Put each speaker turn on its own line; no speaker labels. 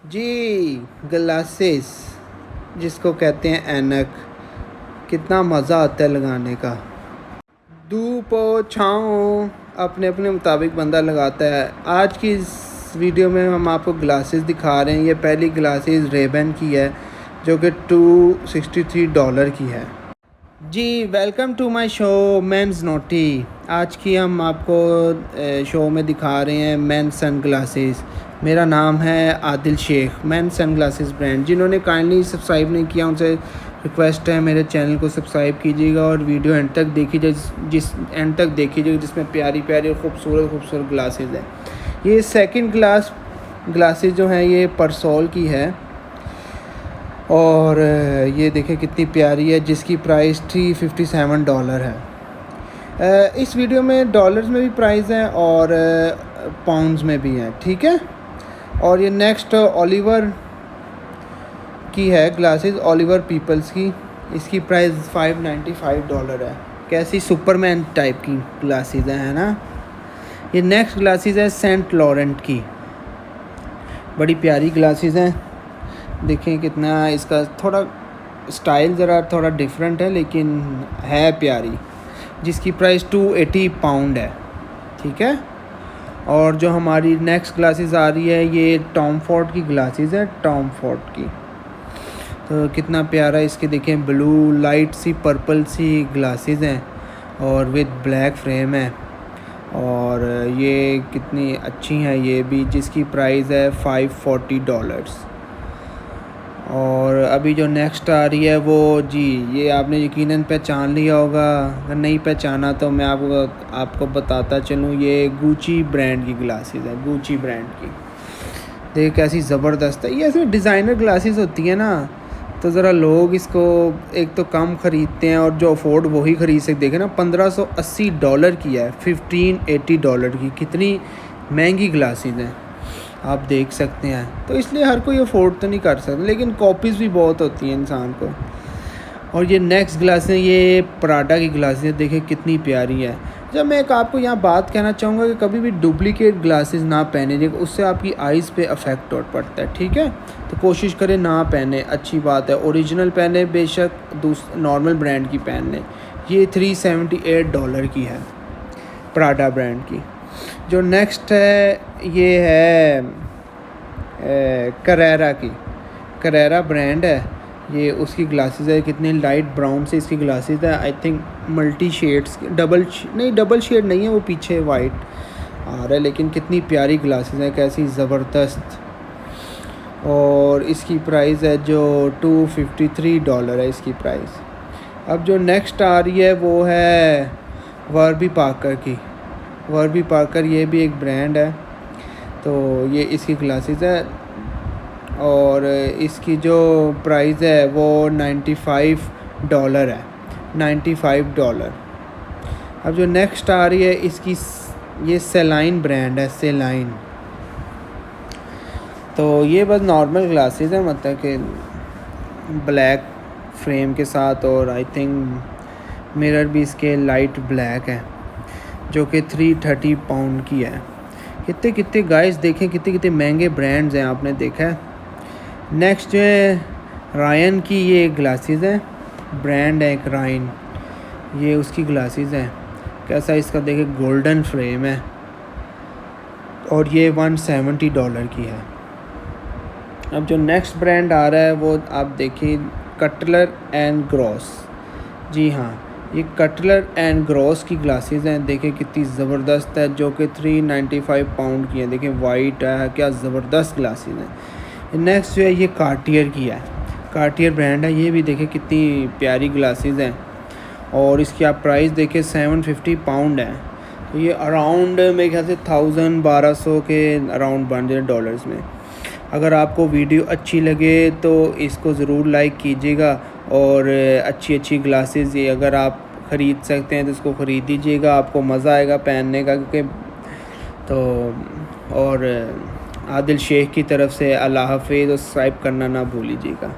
जी glasses जिसको कहते हैं ऐनक, कितना मज़ा आता है लगाने का। धूप हो छाँव अपने अपने मुताबिक बंदा लगाता है। आज की इस वीडियो में हम आपको ग्लासेस दिखा रहे हैं। ये पहली ग्लासेस रेबन की है जो कि $263 की है। जी वेलकम टू माय शो मेंस नोटी। आज की हम आपको शो में दिखा रहे हैं मेन सन ग्लासेस। मेरा नाम है Adil Shaikh, men sun glasses brand. जिन्होंने काइंडली सब्सक्राइब नहीं किया उनसे रिक्वेस्ट है मेरे चैनल को सब्सक्राइब कीजिएगा और वीडियो एंड तक देखिए, जिस एंड तक देखिएगा जिसमें प्यारी प्यारी और खूबसूरत ग्लासेस हैं। ये सेकंड ग्लासेस जो हैं ये परसोल की है और ये देखें कितनी प्यारी है, जिसकी प्राइस $357 है। इस वीडियो में डॉलर्स में भी प्राइस है और पाउंड्स में भी है, ठीक है। और ये नेक्स्ट ओलिवर की है ग्लासेस, ओलिवर पीपल्स की। इसकी प्राइस $595 है। कैसी सुपरमैन टाइप की ग्लासेस है ना। ये नेक्स्ट ग्लासेस है सेंट लॉरेंट की, बड़ी प्यारी ग्लासेस हैं। देखें कितना इसका थोड़ा स्टाइल ज़रा थोड़ा डिफरेंट है लेकिन है प्यारी, जिसकी प्राइस £280 है, ठीक है। और जो हमारी नेक्स्ट ग्लासेस आ रही है ये टॉम फोर्ड की ग्लासेस है, टॉम फोर्ड की। तो कितना प्यारा इसके देखें ब्लू लाइट सी पर्पल सी ग्लासेस हैं और विद ब्लैक फ्रेम है। और ये कितनी अच्छी हैं ये भी, जिसकी प्राइस है $540। और अभी जो नेक्स्ट आ रही है वो जी ये आपने यकीनन पहचान लिया होगा, अगर नहीं पहचाना तो मैं आपको बताता चलूँ। ये गुची ब्रांड की ग्लासेस है, गुची ब्रांड की। देखिए कैसी ज़बरदस्त है। ये इसमें डिज़ाइनर ग्लासेस होती है ना, तो ज़रा लोग इसको एक तो कम ख़रीदते हैं और जो अफोर्ड वही ख़रीद सकते। देखें ना $1580 की है, $1580 की। कितनी महंगी ग्लासेस हैं आप देख सकते हैं। तो इसलिए हर कोई अफोर्ड तो नहीं कर सकता, लेकिन कॉपीज़ भी बहुत होती हैं इंसान को। और ये नेक्स्ट ग्लासें ये प्राडा की ग्लासें देखें कितनी प्यारी है। जब मैं एक आपको यहाँ बात कहना चाहूँगा कि कभी भी डुप्लीकेट ग्लासेस ना पहने, देखो उससे आपकी आइज़ पे अफेक्ट पड़ता है, ठीक है। तो कोशिश करें ना पहने, अच्छी बात है। ओरिजिनल पहने, बेशक नॉर्मल ब्रांड की पहन लें। ये $378 की है, प्राडा ब्रांड की। जो नेक्स्ट है ये है करेरा की, करेरा ब्रांड है ये, उसकी ग्लासेस है। कितनी लाइट ब्राउन से इसकी ग्लासेस है। I think multi shades, double shade नहीं है, वो पीछे वाइट आ रहा है, लेकिन कितनी प्यारी ग्लासेस है, कैसी ज़बरदस्त। और इसकी प्राइस है जो $253 है इसकी प्राइस। अब जो नेक्स्ट आ रही है वो है वारबी पार्कर की, वारबी पार्कर ये भी एक ब्रांड है। तो ये इसकी ग्लासेस है और इसकी जो प्राइस है वो $95 है, $95। अब जो नेक्स्ट आ रही है इसकी ये सेलाइन ब्रांड है, सेलाइन। तो ये बस नॉर्मल ग्लासेस है, मतलब कि ब्लैक फ्रेम के साथ, और आई थिंक मिरर भी इसके लाइट ब्लैक है, जो कि £330 की है। कितने गाइस देखें कितने महंगे ब्रांड्स हैं, आपने देखा है। नेक्स्ट जो है रायन की ये ग्लासेस है, ब्रांड है एक रायन, ये उसकी ग्लासेस हैं। कैसा इसका देखें गोल्डन फ्रेम है और ये $170 की है। अब जो नेक्स्ट ब्रांड आ रहा है वो आप देखिए कटलर एंड ग्रॉस। जी हाँ, ये कटलर एंड ग्रॉस की ग्लासेस हैं। देखें कितनी ज़बरदस्त है, जो कि £395 की है। देखें वाइट है, क्या ज़बरदस्त ग्लासेस हैं। नेक्स्ट जो है ये कार्टियर की है, कार्टियर ब्रांड है। ये भी देखें कितनी प्यारी ग्लासेस हैं और इसकी आप प्राइस देखें £750 है। तो ये अराउंड मेरे ख्याल से 1200 के अराउंड बन जाए डॉलर्स में। अगर आपको वीडियो अच्छी लगे तो इसको ज़रूर लाइक कीजिएगा और अच्छी ग्लासेस ये अगर आप ख़रीद सकते हैं तो इसको ख़रीद दीजिएगा, आपको मज़ा आएगा पहनने का। क्योंकि तो और आदिल शेख की तरफ से अल्लाह हाफ़िज़, और सब्सक्राइब करना ना भूलिएगा।